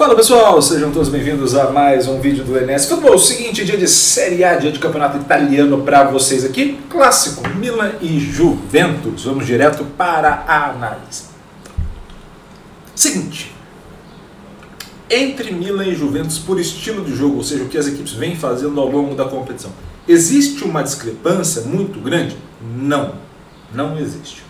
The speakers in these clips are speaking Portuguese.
Fala pessoal, sejam todos bem-vindos a mais um vídeo do NS Futebol. Seguinte, dia de Série A, dia de campeonato italiano para vocês aqui. Clássico, Milan e Juventus. Vamos direto para a análise. Seguinte, entre Milan e Juventus por estilo de jogo, ou seja, o que as equipes vêm fazendo ao longo da competição, existe uma discrepância muito grande? Não, não existe.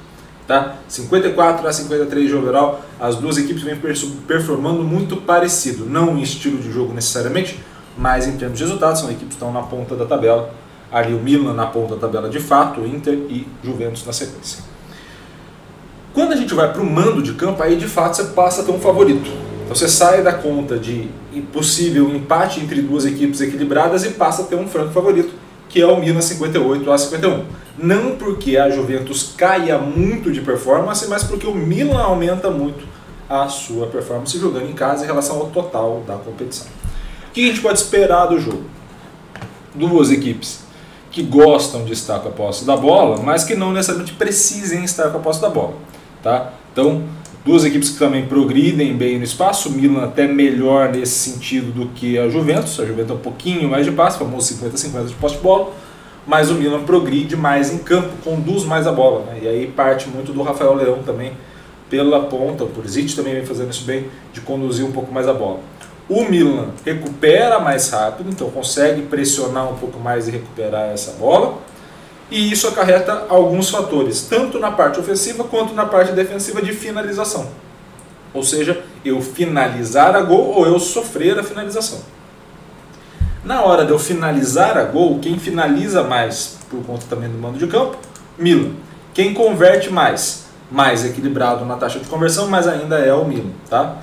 Tá? 54 a 53 de overall, as duas equipes vêm performando muito parecido, não em estilo de jogo necessariamente, mas em termos de resultados, são equipes que estão na ponta da tabela, ali o Milan na ponta da tabela de fato, o Inter e Juventus na sequência. Quando a gente vai para o mando de campo, aí de fato você passa a ter um favorito. Então você sai da conta de possível empate entre duas equipes equilibradas e passa a ter um franco favorito, que é o Milan 58 a 51. Não porque a Juventus caia muito de performance, mas porque o Milan aumenta muito a sua performance jogando em casa em relação ao total da competição. O que a gente pode esperar do jogo? Duas equipes que gostam de estar com a posse da bola, mas que não necessariamente precisem estar com a posse da bola. Tá? Então, duas equipes que também progridem bem no espaço, o Milan até melhor nesse sentido do que a Juventus é um pouquinho mais de passe, famoso 50-50 de posse de bola, mas o Milan progride mais em campo, conduz mais a bola, né? E aí parte muito do Rafael Leão também pela ponta, o Pulisic também vem fazendo isso bem, de conduzir um pouco mais a bola. O Milan recupera mais rápido, então consegue pressionar um pouco mais e recuperar essa bola, e isso acarreta alguns fatores, tanto na parte ofensiva quanto na parte defensiva de finalização. Ou seja, eu finalizar a gol ou eu sofrer a finalização. Na hora de eu finalizar a gol, quem finaliza mais, por conta também do mando de campo, Milan. Quem converte mais equilibrado na taxa de conversão, mas ainda é o Milan. Tá?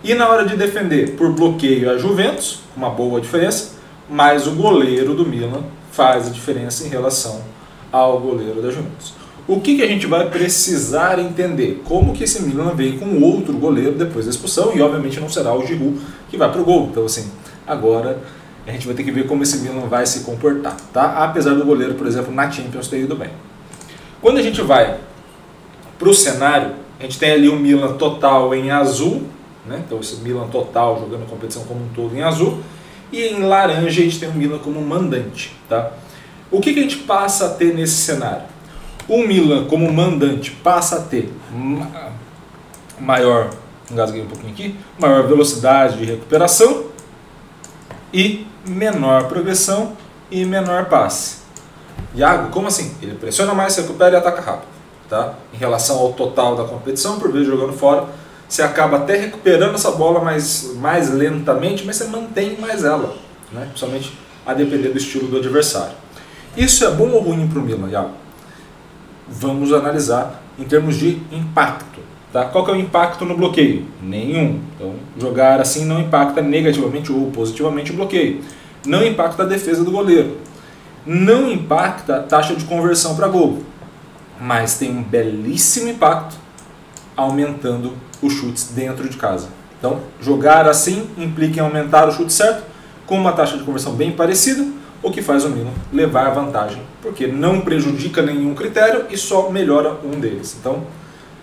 E na hora de defender por bloqueio a Juventus, uma boa diferença, mas o goleiro do Milan faz a diferença em relação ao goleiro da Juventus. O que a gente vai precisar entender? Como que esse Milan veio com outro goleiro depois da expulsão, e obviamente não será o Giroud que vai para o gol. Então assim, agora a gente vai ter que ver como esse Milan vai se comportar, tá? Apesar do goleiro, por exemplo, na Champions ter ido bem. Quando a gente vai para o cenário, a gente tem ali o Milan total em azul, né? Então esse Milan total jogando a competição como um todo em azul, e em laranja a gente tem o Milan como mandante, tá? O que a gente passa a ter nesse cenário? O Milan como mandante passa a ter maior, engasguei um pouquinho aqui, maior velocidade de recuperação e menor progressão e menor passe. Iago, como assim? Ele pressiona mais, recupera e ataca rápido. Tá? Em relação ao total da competição, por vezes jogando fora, você acaba até recuperando essa bola mais lentamente, mas você mantém mais ela, né? Principalmente a depender do estilo do adversário. Isso é bom ou ruim para o Milan, Iago? Vamos analisar em termos de impacto. Tá? Qual que é o impacto no bloqueio? Nenhum. Então, jogar assim não impacta negativamente ou positivamente o bloqueio. Não impacta a defesa do goleiro. Não impacta a taxa de conversão para gol. Mas tem um belíssimo impacto aumentando os chutes dentro de casa. Então, jogar assim implica em aumentar o chute certo, com uma taxa de conversão bem parecida, o que faz o Milan levar a vantagem, porque não prejudica nenhum critério e só melhora um deles. Então,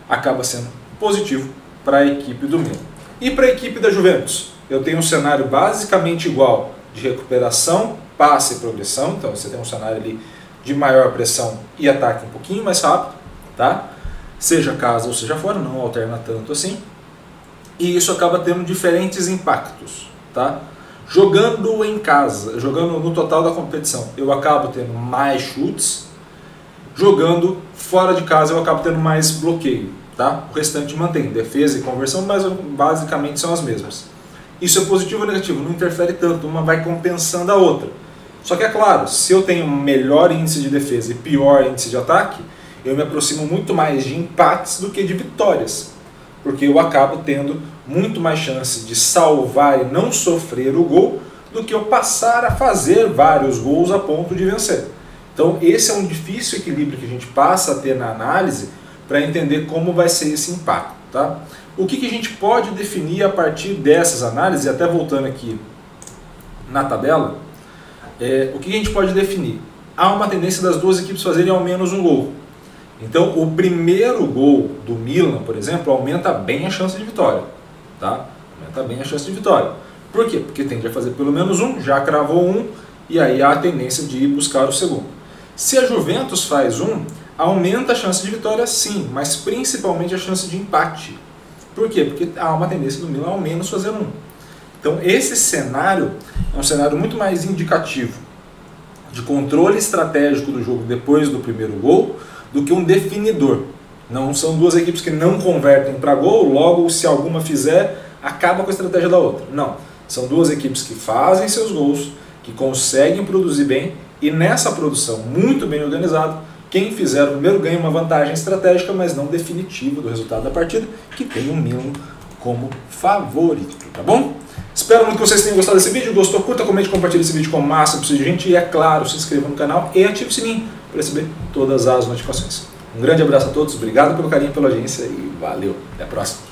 acaba sendo positivo para a equipe do Milan. E para a equipe da Juventus? Eu tenho um cenário basicamente igual de recuperação, passe e progressão. Então você tem um cenário ali de maior pressão e ataque um pouquinho mais rápido, tá? Seja casa ou seja fora, não alterna tanto assim. E isso acaba tendo diferentes impactos, tá? Jogando em casa, jogando no total da competição, eu acabo tendo mais chutes. Jogando fora de casa, eu acabo tendo mais bloqueio. Tá? O restante mantém defesa e conversão, mas basicamente são as mesmas. Isso é positivo ou negativo? Não interfere tanto, uma vai compensando a outra. Só que é claro, se eu tenho melhor índice de defesa e pior índice de ataque, eu me aproximo muito mais de empates do que de vitórias. Porque eu acabo tendo muito mais chance de salvar e não sofrer o gol do que eu passar a fazer vários gols a ponto de vencer. Então esse é um difícil equilíbrio que a gente passa a ter na análise para entender como vai ser esse impacto. Tá? O que a gente pode definir a partir dessas análises, e até voltando aqui na tabela, o que a gente pode definir? Há uma tendência das duas equipes fazerem ao menos um gol. Então o primeiro gol do Milan, por exemplo, aumenta bem a chance de vitória. Tá? aumenta bem a chance de vitória. Por quê? Porque tende a fazer pelo menos um, já cravou um, e aí há a tendência de ir buscar o segundo. Se a Juventus faz um, aumenta a chance de vitória sim, mas principalmente a chance de empate. Por quê? Porque há uma tendência do Milan ao menos fazer um. Então esse cenário é um cenário muito mais indicativo de controle estratégico do jogo depois do primeiro gol do que um definidor. Não são duas equipes que não convertem para gol, logo se alguma fizer, acaba com a estratégia da outra. Não, são duas equipes que fazem seus gols, que conseguem produzir bem, e nessa produção muito bem organizada, quem fizer o primeiro ganha uma vantagem estratégica, mas não definitiva do resultado da partida, que tem o Milan como favorito, tá bom? Espero muito que vocês tenham gostado desse vídeo. Gostou? Curta, comente, compartilhe esse vídeo com o máximo possível de gente. E é claro, se inscreva no canal e ative o sininho para receber todas as notificações. Um grande abraço a todos, obrigado pelo carinho, pela audiência e valeu. Até a próxima.